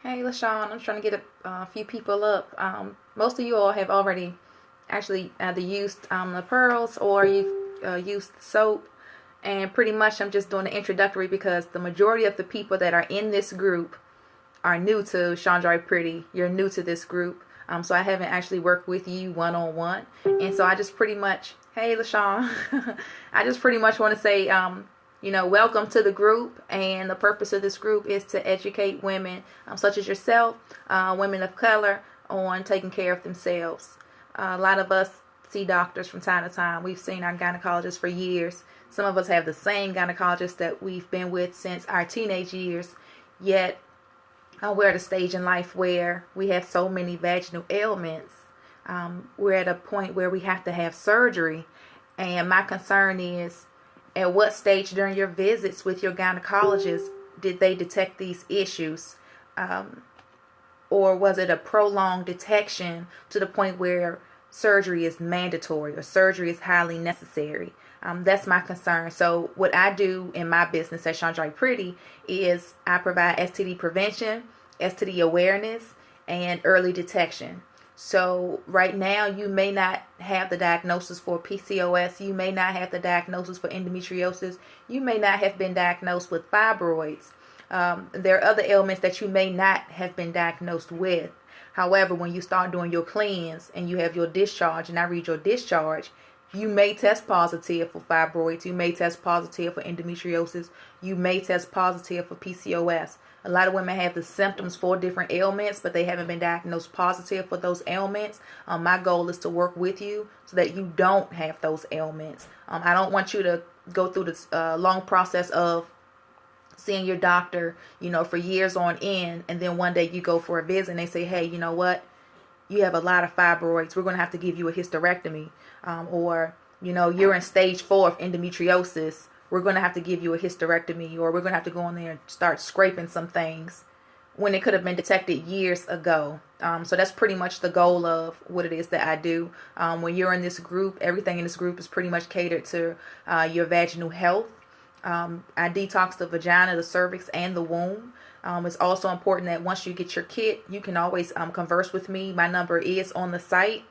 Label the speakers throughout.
Speaker 1: Hey, LaShawn, I'm trying to get a few people up. Most of you all have already actually either used the pearls or you've used soap. And pretty much I'm just doing the introductory because the majority of the people that are in this group are new to Seanjari Pretty. You're new to this group. So I haven't actually worked with you one-on-one. And so I just pretty much, hey, LaShawn, I just pretty much want to say, welcome to the group. And the purpose of this group is to educate women such as yourself, women of color, on taking care of themselves. A lot of us see doctors from time to time. We've seen our gynecologists for years. Some of us have the same gynecologist that we've been with since our teenage years. Yet, we're at a stage in life where we have so many vaginal ailments. We're at a point where we have to have surgery. And my concern is, at what stage during your visits with your gynecologist did they detect these issues? Or was it a prolonged detection to the point where surgery is mandatory or surgery is highly necessary? That's my concern. So what I do in my business at Seanjari Pretty is I provide STD prevention, STD awareness, and early detection. So right now you may not have the diagnosis for PCOS. You may not have the diagnosis for endometriosis. You may not have been diagnosed with fibroids. There are other ailments that you may not have been diagnosed with. However, when you start doing your cleanse and you have your discharge, and I read your discharge, you may test positive for fibroids. You may test positive for endometriosis. You may test positive for PCOS. A lot of women have the symptoms for different ailments, but they haven't been diagnosed positive for those ailments. My goal is to work with you so that you don't have those ailments. I don't want you to go through this long process of seeing your doctor, for years on end, and then one day you go for a visit and they say, hey, you know what? You have a lot of fibroids. We're going to have to give you a hysterectomy. Or you're in stage 4 of endometriosis. We're going to have to give you a hysterectomy, or we're going to have to go in there and start scraping some things when it could have been detected years ago. So that's pretty much the goal of what it is that I do. When you're in this group, everything in this group is pretty much catered to your vaginal health. I detox the vagina, the cervix, and the womb. It's also important that once you get your kit, you can always converse with me. My number is on the site,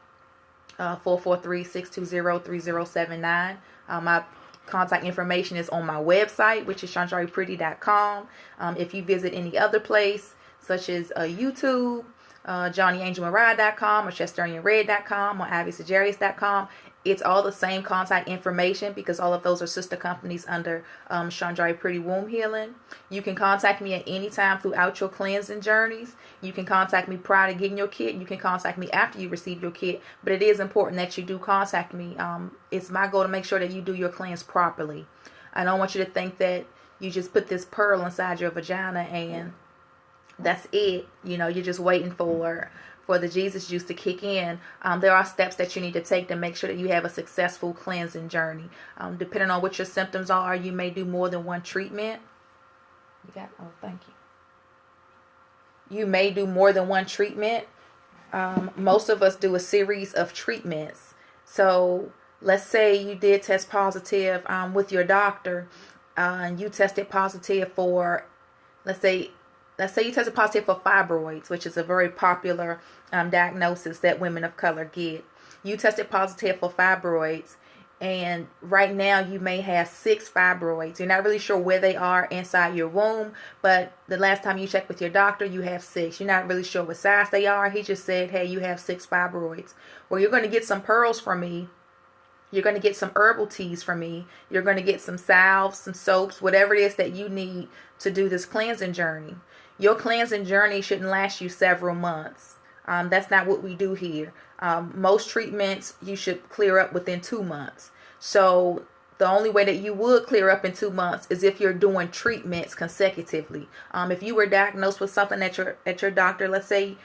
Speaker 1: 443-620-3079. My contact information is on my website, which is seanjariPretty.com. If you visit any other place, such as YouTube, JohnnyAngelMariah.com or ChesterianRed.com or IvySajaris.com, it's all the same contact information because all of those are sister companies under Seanjari Pretty Womb Healing. You can contact me at any time throughout your cleansing journeys. You can contact me prior to getting your kit. You can contact me after you receive your kit. But it is important that you do contact me. It's my goal to make sure that you do your cleanse properly. I don't want you to think that you just put this pearl inside your vagina and that's it. You're just waiting for the Jesus juice to kick in. There are steps that you need to take to make sure that you have a successful cleansing journey. Depending on what your symptoms are, you may do more than one treatment. Thank you. You may do more than one treatment. Most of us do a series of treatments. So let's say you did test positive with your doctor, and you tested positive for, let's say you tested positive for fibroids, which is a very popular diagnosis that women of color get. You tested positive for fibroids, and right now you may have 6 fibroids. You're not really sure where they are inside your womb, but the last time you checked with your doctor, you have 6. You're not really sure what size they are. He just said, hey, you have 6 fibroids. Well, you're going to get some pearls from me. You're going to get some herbal teas from me. You're going to get some salves, some soaps, whatever it is that you need to do this cleansing journey. Your cleansing journey shouldn't last you several months. That's not what we do here. Most treatments you should clear up within 2 months. So the only way that you would clear up in 2 months is if you're doing treatments consecutively. If you were diagnosed with something at your doctor, let's say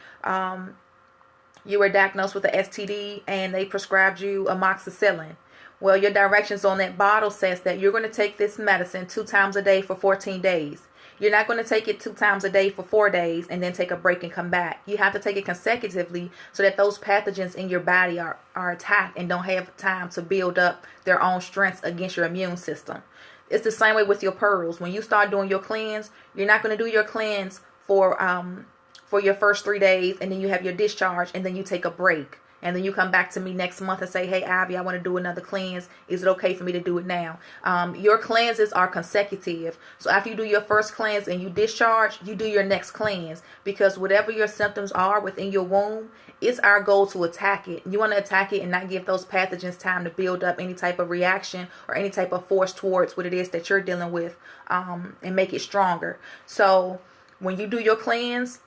Speaker 1: you were diagnosed with an STD and they prescribed you amoxicillin. Well, your directions on that bottle says that you're going to take this medicine 2 times a day for 14 days. You're not going to take it 2 times a day for 4 days and then take a break and come back. You have to take it consecutively so that those pathogens in your body are attacked and don't have time to build up their own strength against your immune system. It's the same way with your pearls. When you start doing your cleanse, you're not going to do your cleanse for for your first 3 days, and then you have your discharge, and then you take a break. And then you come back to me next month and say, hey, Ivy, I want to do another cleanse. Is it okay for me to do it now? Your cleanses are consecutive. So after you do your first cleanse and you discharge, you do your next cleanse. Because whatever your symptoms are within your womb, it's our goal to attack it. You want to attack it and not give those pathogens time to build up any type of reaction or any type of force towards what it is that you're dealing with, and make it stronger. So when you do your cleanse,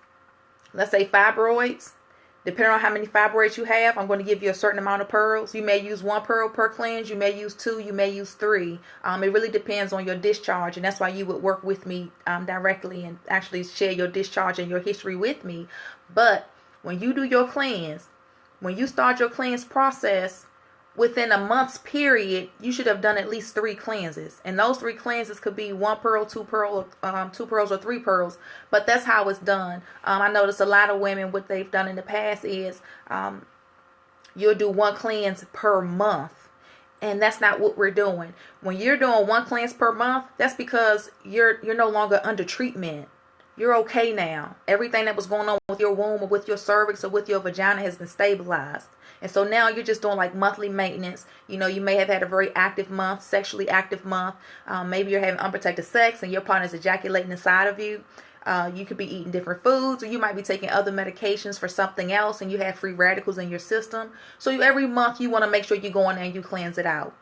Speaker 1: let's say fibroids, depending on how many fibroids you have, I'm going to give you a certain amount of pearls. You may use 1 pearl per cleanse. You may use 2. You may use 3. It really depends on your discharge. And that's why you would work with me directly and actually share your discharge and your history with me. But when you do your cleanse, when you start your cleanse process, within a month's period, you should have done at least 3 cleanses. And those 3 cleanses could be 1 pearl, 2 pearl, 2 pearls, or 3 pearls. But that's how it's done. I noticed a lot of women, what they've done in the past is you'll do 1 cleanse per month. And that's not what we're doing. When you're doing 1 cleanse per month, that's because you're no longer under treatment. You're okay now. Everything that was going on with your womb or with your cervix or with your vagina has been stabilized. And so now you're just doing like monthly maintenance. You know, you may have had a very active month, sexually active month. Maybe you're having unprotected sex and your partner's ejaculating inside of you. You could be eating different foods, or you might be taking other medications for something else, and you have free radicals in your system. So every month you want to make sure you go in there and you cleanse it out.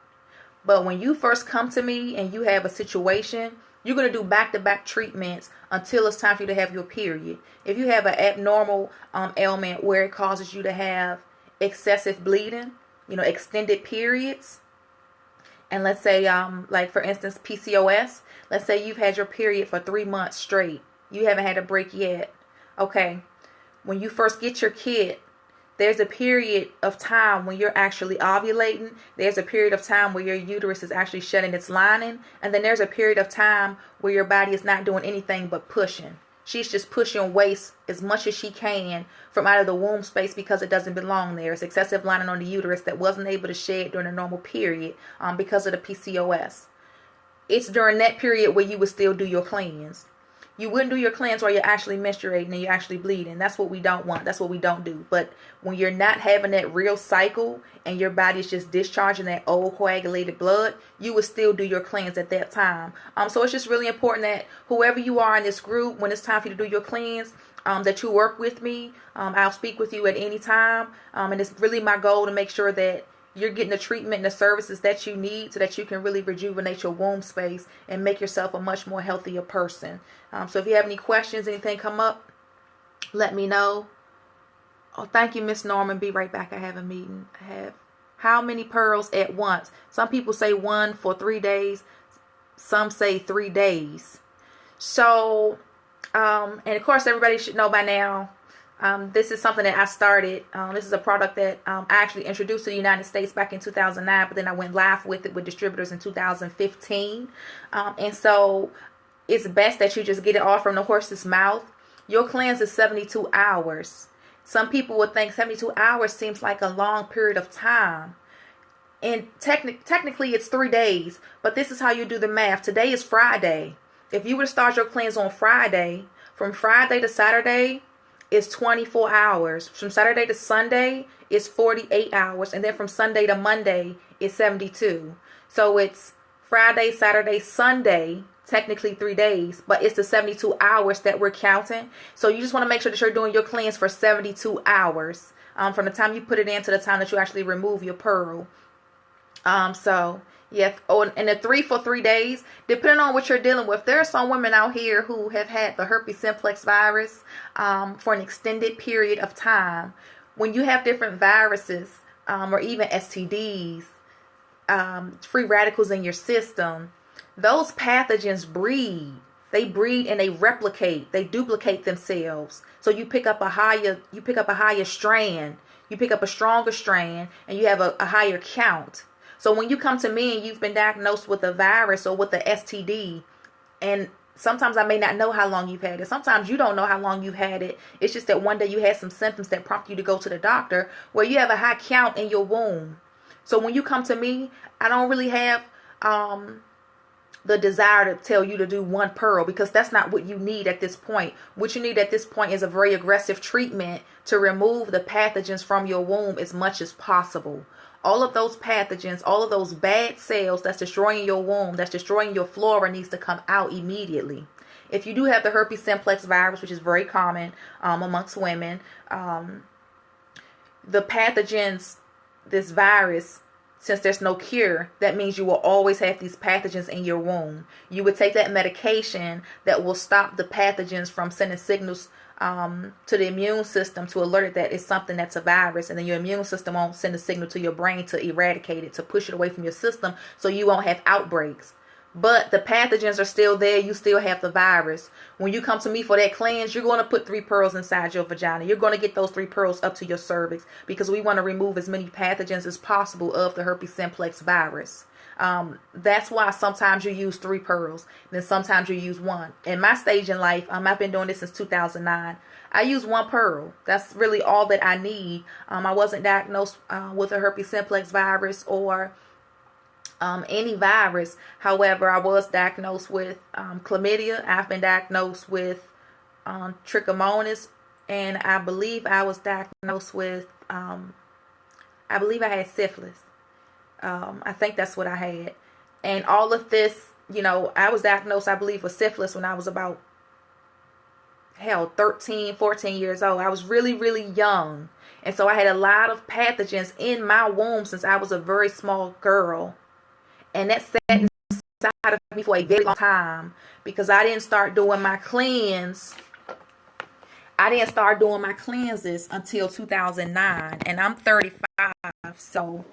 Speaker 1: But when you first come to me and you have a situation, you're going to do back-to-back treatments until it's time for you to have your period. If you have an abnormal ailment where it causes you to have excessive bleeding, extended periods, and let's say like for instance PCOS, let's say you've had your period for 3 months straight, you haven't had a break yet. Okay, when you first get your kit, there's a period of time when you're actually ovulating. There's a period of time where your uterus is actually shedding its lining, and then there's a period of time where your body is not doing anything but pushing. She's just pushing waste as much as she can from out of the womb space because it doesn't belong there. It's excessive lining on the uterus that wasn't able to shed during a normal period because of the PCOS. It's during that period where you would still do your cleanse. You wouldn't do your cleanse while you're actually menstruating and you're actually bleeding. That's what we don't want. That's what we don't do. But when you're not having that real cycle and your body's just discharging that old coagulated blood, you would still do your cleanse at that time. So it's just really important that whoever you are in this group, when it's time for you to do your cleanse, that you work with me. I'll speak with you at any time. And it's really my goal to make sure that you're getting the treatment and the services that you need so that you can really rejuvenate your womb space and make yourself a much more healthier person. So if you have any questions, anything come up, let me know. Oh, thank you, Miss Norman. Be right back. I have a meeting. I have how many pearls at once? Some people say 1 for 3 days. Some say 3 days. So, and of course, everybody should know by now, this is something that I started. This is a product that I actually introduced to the United States back in 2009, but then I went live with it with distributors in 2015. And so it's best that you just get it all from the horse's mouth. Your cleanse is 72 hours. Some people would think 72 hours seems like a long period of time. And technically it's 3 days, but this is how you do the math. Today is Friday. If you were to start your cleanse on Friday, from Friday to Saturday, it's 24 hours. From Saturday to Sunday, it's 48 hours. And then from Sunday to Monday, it's 72. So it's Friday, Saturday, Sunday, technically 3 days, but it's the 72 hours that we're counting. So you just want to make sure that you're doing your cleanse for 72 hours from the time you put it in to the time that you actually remove your pearl. So yeah. Oh, and the 3 for 3 days, depending on what you're dealing with. There are some women out here who have had the herpes simplex virus for an extended period of time. When you have different viruses or even STDs, free radicals in your system, those pathogens breed. They breed and they replicate. They duplicate themselves. So you pick up a higher strand. You pick up a stronger strand, and you have a higher count. So when you come to me and you've been diagnosed with a virus or with the STD, and sometimes I may not know how long you've had it. Sometimes you don't know how long you've had it. It's just that one day you had some symptoms that prompt you to go to the doctor where you have a high count in your womb. So when you come to me, I don't really have the desire to tell you to do one pearl, because that's not what you need at this point. What you need at this point is a very aggressive treatment to remove the pathogens from your womb as much as possible. All of those pathogens, all of those bad cells that's destroying your womb, that's destroying your flora, needs to come out immediately. If you do have the herpes simplex virus, which is very common amongst women, the pathogens, this virus, since there's no cure, that means you will always have these pathogens in your womb. You would take that medication that will stop the pathogens from sending signals to the immune system to alert it that it's something that's a virus, and then your immune system won't send a signal to your brain to eradicate it, to push it away from your system, so you won't have outbreaks. But the pathogens are still there. You still have the virus. When you come to me for that cleanse, you're going to put 3 pearls inside your vagina. You're going to get those 3 pearls up to your cervix, because we want to remove as many pathogens as possible of the herpes simplex virus. That's why sometimes you use 3 pearls, then sometimes you use 1. In my stage in life, I've been doing this since 2009. I use 1 pearl. That's really all that I need. I wasn't diagnosed with a herpes simplex virus or any virus. However, I was diagnosed with chlamydia. I've been diagnosed with trichomonas, and I believe I was diagnosed with I believe I had syphilis. I think that's what I had. And all of this, I was diagnosed, I believe, with syphilis when I was about 13, 14 years old. I was really, really young. And so I had a lot of pathogens in my womb since I was a very small girl. And that sat inside of me for a very long time, because I didn't start doing my cleanse. I didn't start doing my cleanses until 2009, and I'm 35. So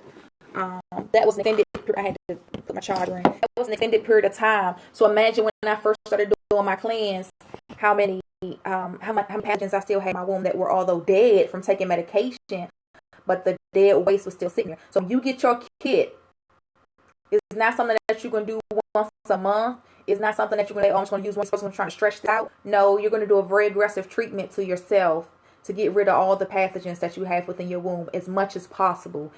Speaker 1: that was an extended period. I had to put my charger in. That was an extended period of time. So imagine when I first started doing my cleanse, how many pathogens I still had in my womb that were, although dead from taking medication, but the dead waste was still sitting there. So you get your kit. It's not something that you're going to do once a month. It's not something that you're going to, I'm just going to use once, I'm trying to stretch this out. No, you're going to do a very aggressive treatment to yourself to get rid of all the pathogens that you have within your womb as much as possible.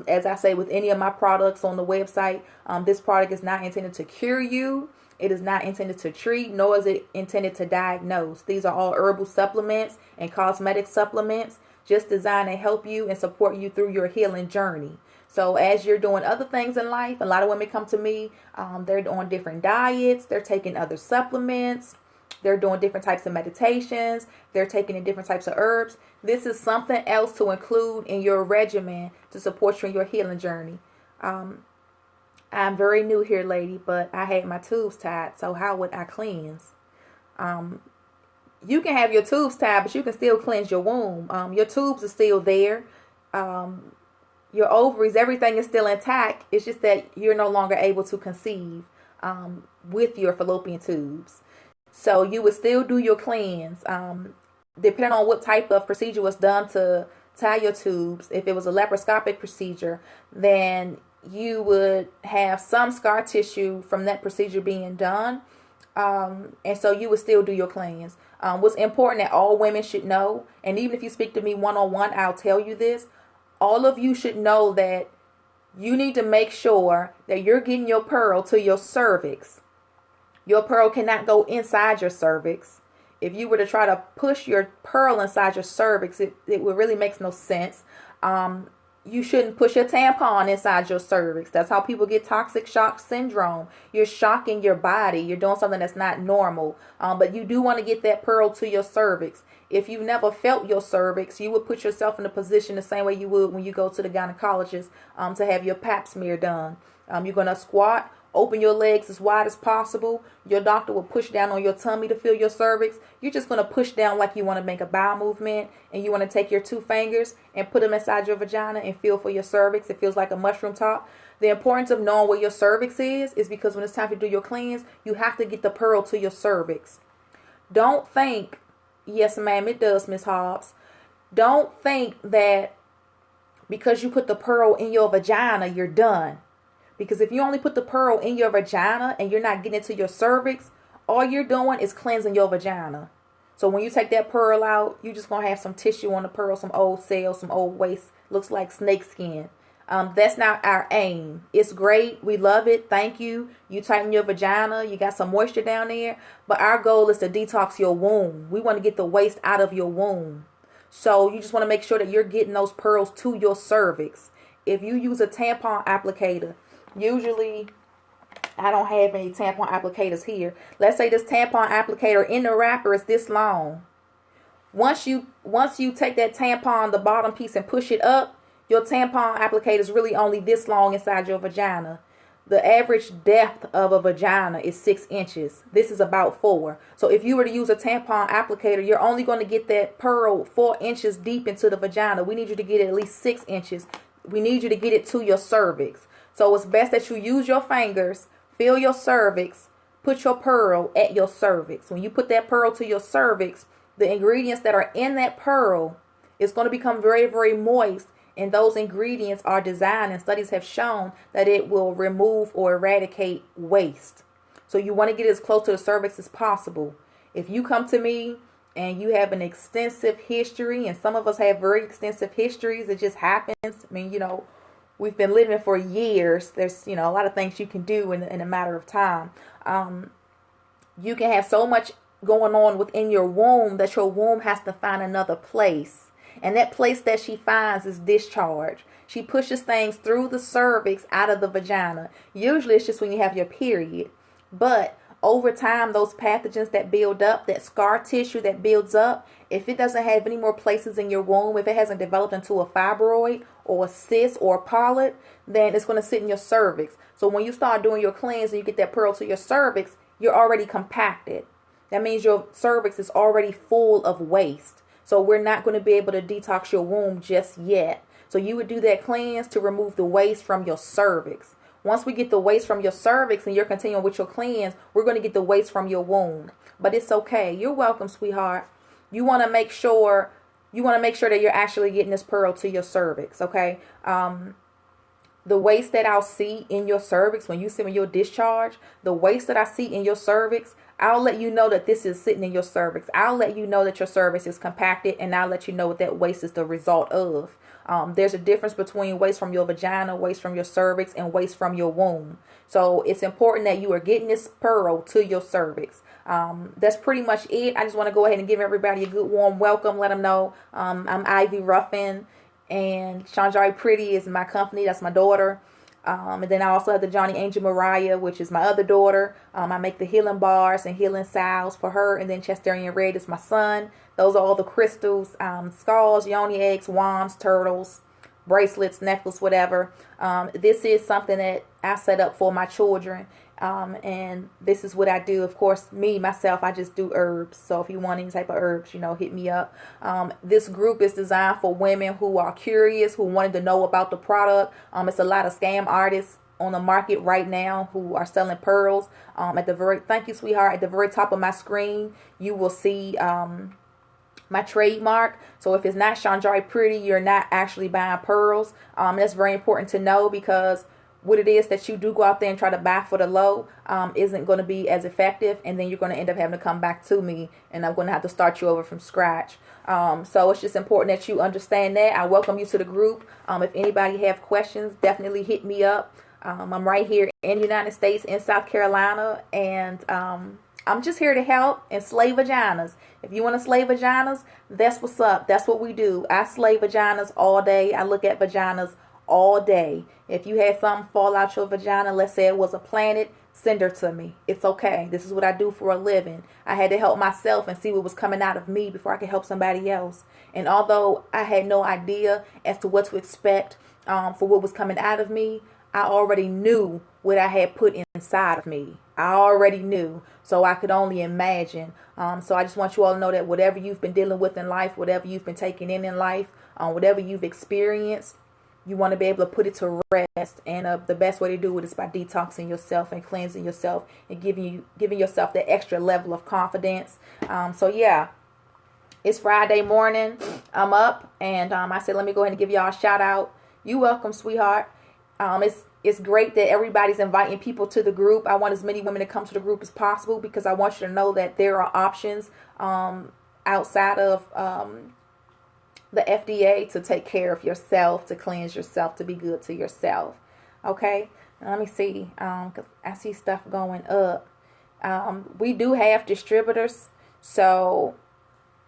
Speaker 1: As I say with any of my products on the website, this product is not intended to cure you. It is not intended to treat, nor is it intended to diagnose. These are all herbal supplements and cosmetic supplements, just designed to help you and support you through your healing journey. So as you're doing other things in life, a lot of women come to me, they're on different diets, they're taking other supplements, they're doing different types of meditations, they're taking in different types of herbs. This is something else to include in your regimen to support you in your healing journey. I'm very new here, lady, but I had my tubes tied, so how would I cleanse? You can have your tubes tied, but you can still cleanse your womb. Your tubes are still there. Your ovaries, everything is still intact. It's just that you're no longer able to conceive with your fallopian tubes. So you would still do your cleanse. Depending on what type of procedure was done to tie your tubes, if it was a laparoscopic procedure, then you would have some scar tissue from that procedure being done. And so you would still do your cleanse. What's important that all women should know, and even if you speak to me one-on-one, I'll tell you this. All of you should know that you need to make sure that you're getting your pearl to your cervix. Your pearl cannot go inside your cervix. If you were to try to push your pearl inside your cervix, it would really make no sense. You shouldn't push a tampon inside your cervix. That's how people get toxic shock syndrome. You're shocking your body. You're doing something that's not normal. But you do want to get that pearl to your cervix. If you've never felt your cervix, you would put yourself in a position the same way you would when you go to the gynecologist to have your pap smear done. You're going to squat, open your legs as wide as possible. Your doctor will push down on your tummy to feel your cervix. You're just going to push down like you want to make a bowel movement, and you want to take your 2 fingers and put them inside your vagina and feel for your cervix. It feels like a mushroom top. The importance of knowing where your cervix is because when it's time to do your cleanse, you have to get the pearl to your cervix. Don't think, yes ma'am, it does, Miss Hobbs. Don't think that because you put the pearl in your vagina, you're done. Because if you only put the pearl in your vagina and you're not getting it to your cervix, all you're doing is cleansing your vagina. So when you take that pearl out, you're just going to have some tissue on the pearl, some old cells, some old waste. Looks like snake skin. That's not our aim. It's great. We love it. Thank you. You tighten your vagina. You got some moisture down there. But our goal is to detox your womb. We want to get the waste out of your womb. So you just want to make sure that you're getting those pearls to your cervix. If you use a tampon applicator, usually I don't have any tampon applicators here. Let's say this tampon applicator in the wrapper is this long. Once you take that tampon, the bottom piece, and push it up, your tampon applicator is really only this long inside your vagina. The average depth of a vagina is 6 inches. This is about 4. So if you were to use a tampon applicator, you're only going to get that pearl 4 inches deep into the vagina. We need you to get it at least 6 inches. We need you to get it to your cervix. So it's best that you use your fingers, feel your cervix, put your pearl at your cervix. When you put that pearl to your cervix, the ingredients that are in that pearl is going to become very, very moist. And those ingredients are designed, and studies have shown that it will remove or eradicate waste. So you want to get as close to the cervix as possible. If you come to me and you have an extensive history, and some of us have very extensive histories, it just happens. I mean, we've been living for years. There's, a lot of things you can do in a matter of time. You can have so much going on within your womb that your womb has to find another place. And that place that she finds is discharge. She pushes things through the cervix out of the vagina. Usually it's just when you have your period. But over time, those pathogens that build up, that scar tissue that builds up, if it doesn't have any more places in your womb, if it hasn't developed into a fibroid or a cyst or a polyp, then it's going to sit in your cervix. So when you start doing your cleanse and you get that pearl to your cervix, you're already compacted. That means your cervix is already full of waste. So we're not going to be able to detox your womb just yet. So you would do that cleanse to remove the waste from your cervix. Once we get the waste from your cervix and you're continuing with your cleanse, we're going to get the waste from your womb. But it's okay. You're welcome, sweetheart. You want to make sure that you're actually getting this pearl to your cervix, okay? The waste that I'll see in your cervix when you'll discharge, the waste that I see in your cervix, I'll let you know that this is sitting in your cervix. I'll let you know that your cervix is compacted, and I'll let you know what that waste is the result of. There's a difference between waste from your vagina, waste from your cervix, and waste from your womb. So it's important that you are getting this pearl to your cervix. That's pretty much it. I just want to go ahead and give everybody a good warm welcome. Let them know I'm Ivy Ruffin, and Seanjari Pretty is my company. That's my daughter. And then I also have the Johnny Angel Mariah, which is my other daughter. I make the healing bars and healing salves for her. And then Chesterian Red is my son. Those are all the crystals, skulls, yoni eggs, wands, turtles, bracelets, necklace, whatever. This is something that I set up for my children. And this is what I do. Of course, myself, I just do herbs. So if you want any type of herbs, hit me up. This group is designed for women who are curious, who wanted to know about the product. It's a lot of scam artists on the market right now who are selling pearls. Thank you, sweetheart. At the very top of my screen, you will see, my trademark. So if it's not Seanjari Pretty, you're not actually buying pearls. That's very important to know, because what it is that you do go out there and try to buy for the low isn't going to be as effective, and then you're going to end up having to come back to me, and I'm going to have to start you over from scratch. So it's just important that you understand that. I welcome you to the group. If anybody have questions, definitely hit me up. I'm right here in the United States, in South Carolina, and I'm just here to help and slay vaginas. If you want to slay vaginas, that's what's up. That's what we do. I slay vaginas all day. I look at vaginas all day. If you had something fall out your vagina, let's say it was a planet, send her to me. It's okay. This is what I do for a living. I had to help myself and see what was coming out of me before I could help somebody else. And although I had no idea as to what to expect for what was coming out of me, I already knew what I had put inside of me. I already knew, so I could only imagine. So I just want you all to know that whatever you've been dealing with in life, whatever you've been taking in life, whatever you've experienced, you want to be able to put it to rest. And the best way to do it is by detoxing yourself and cleansing yourself and giving yourself that extra level of confidence. So yeah, it's Friday morning. I'm up, and I said, let me go ahead and give y'all a shout out. You welcome, sweetheart. It's great that everybody's inviting people to the group. I want as many women to come to the group as possible, because I want you to know that there are options outside of the FDA to take care of yourself, to cleanse yourself, to be good to yourself. Okay, now, let me see, because I see stuff going up. We do have distributors, so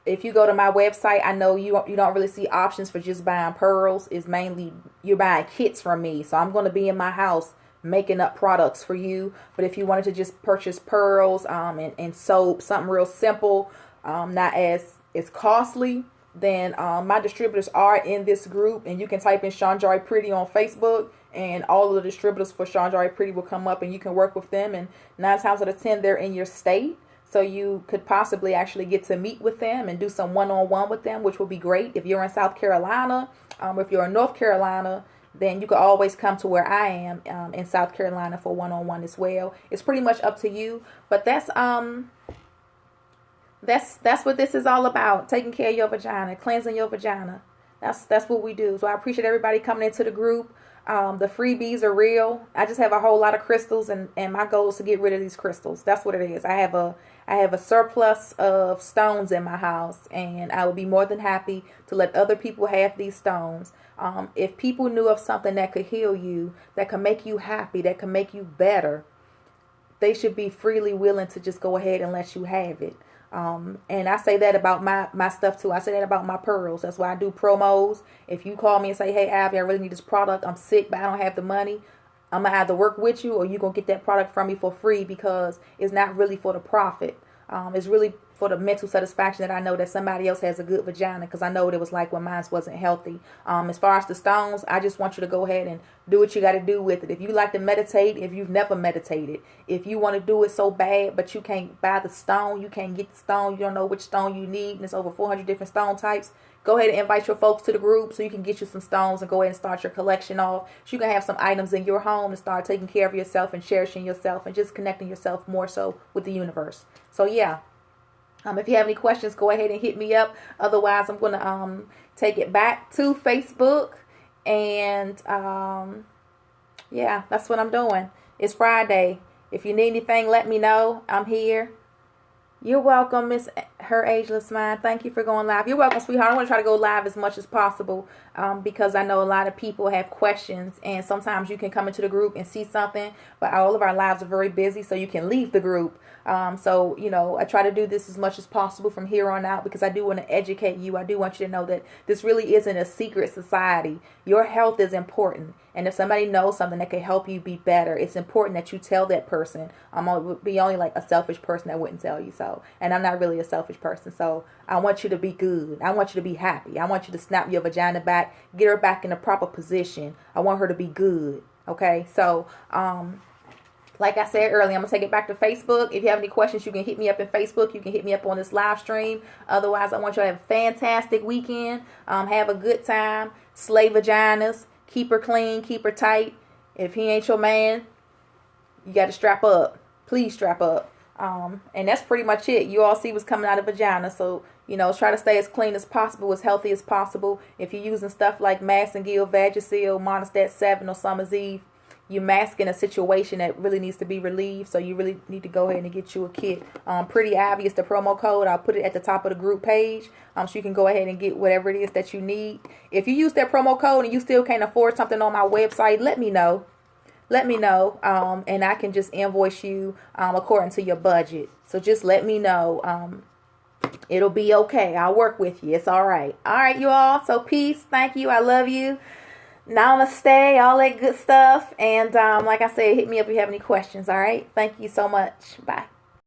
Speaker 1: if you go to my website, I know you don't really see options for just buying pearls. It's mainly you're buying kits from me. So I'm going to be in my house making up products for you. But if you wanted to just purchase pearls and soap, something real simple, not as costly, then my distributors are in this group. And you can type in Seanjari Pretty on Facebook, and all of the distributors for Seanjari Pretty will come up, and you can work with them. And 9 times out of 10, they're in your state. So you could possibly actually get to meet with them and do some one-on-one with them, which would be great. If you're in South Carolina, if you're in North Carolina, then you can always come to where I am in South Carolina for one-on-one as well. It's pretty much up to you. But that's what this is all about. Taking care of your vagina, cleansing your vagina. That's what we do. So I appreciate everybody coming into the group. The freebies are real. I just have a whole lot of crystals, and my goal is to get rid of these crystals. That's what it is. I have a surplus of stones in my house, and I would be more than happy to let other people have these stones. If people knew of something that could heal you, that could make you happy, that could make you better, they should be freely willing to just go ahead and let you have it. And I say that about my stuff too. I say that about my pearls. That's why I do promos. If you call me and say, hey, Abby, I really need this product. I'm sick, but I don't have the money. I'm going to either work with you, or you're going to get that product from me for free, because it's not really for the profit. It's really for the mental satisfaction that I know that somebody else has a good vagina, because I know what it was like when mine wasn't healthy. As far as the stones, I just want you to go ahead and do what you got to do with it. If you like to meditate, if you've never meditated, if you want to do it so bad, but you can't buy the stone, you can't get the stone, you don't know which stone you need, and there's over 400 different stone types, go ahead and invite your folks to the group so you can get you some stones and go ahead and start your collection off. So you can have some items in your home and start taking care of yourself and cherishing yourself and just connecting yourself more so with the universe. So yeah. If you have any questions, go ahead and hit me up. Otherwise, I'm going to take it back to Facebook. And yeah, that's what I'm doing. It's Friday. If you need anything, let me know. I'm here. You're welcome, Miss Her Ageless Mind. Thank you for going live. You're welcome, sweetheart. I want to try to go live as much as possible because I know a lot of people have questions, and sometimes you can come into the group and see something, but all of our lives are very busy, so you can leave the group. So, you know, I try to do this as much as possible from here on out because I do want to educate you. I do want you to know that this really isn't a secret society. Your health is important. And if somebody knows something that can help you be better, it's important that you tell that person. I would be only like a selfish person that wouldn't tell you so. And I'm not really a selfish person. So I want you to be good. I want you to be happy. I want you to snap your vagina back, get her back in the proper position. I want her to be good. Okay. So, like I said earlier, I'm going to take it back to Facebook. If you have any questions, you can hit me up in Facebook. You can hit me up on this live stream. Otherwise, I want you to have a fantastic weekend. Have a good time. Slay vaginas. Keep her clean. Keep her tight. If he ain't your man, you got to strap up. Please strap up. And that's pretty much it. You all see what's coming out of vagina. So, you know, try to stay as clean as possible, as healthy as possible. If you're using stuff like Massengill, Vagisil, Monistat 7, or Summer's Eve, you're masking a situation that really needs to be relieved. So you really need to go ahead and get you a kit. Pretty obvious, the promo code. I'll put it at the top of the group page. So you can go ahead and get whatever it is that you need. If you use that promo code and you still can't afford something on my website, let me know. Let me know. And I can just invoice you according to your budget. So just let me know. It'll be okay. I'll work with you. It's all right. All right, you all. So peace. Thank you. I love you. Namaste, all that good stuff. And like I said, hit me up if you have any questions. All right. Thank you so much. Bye.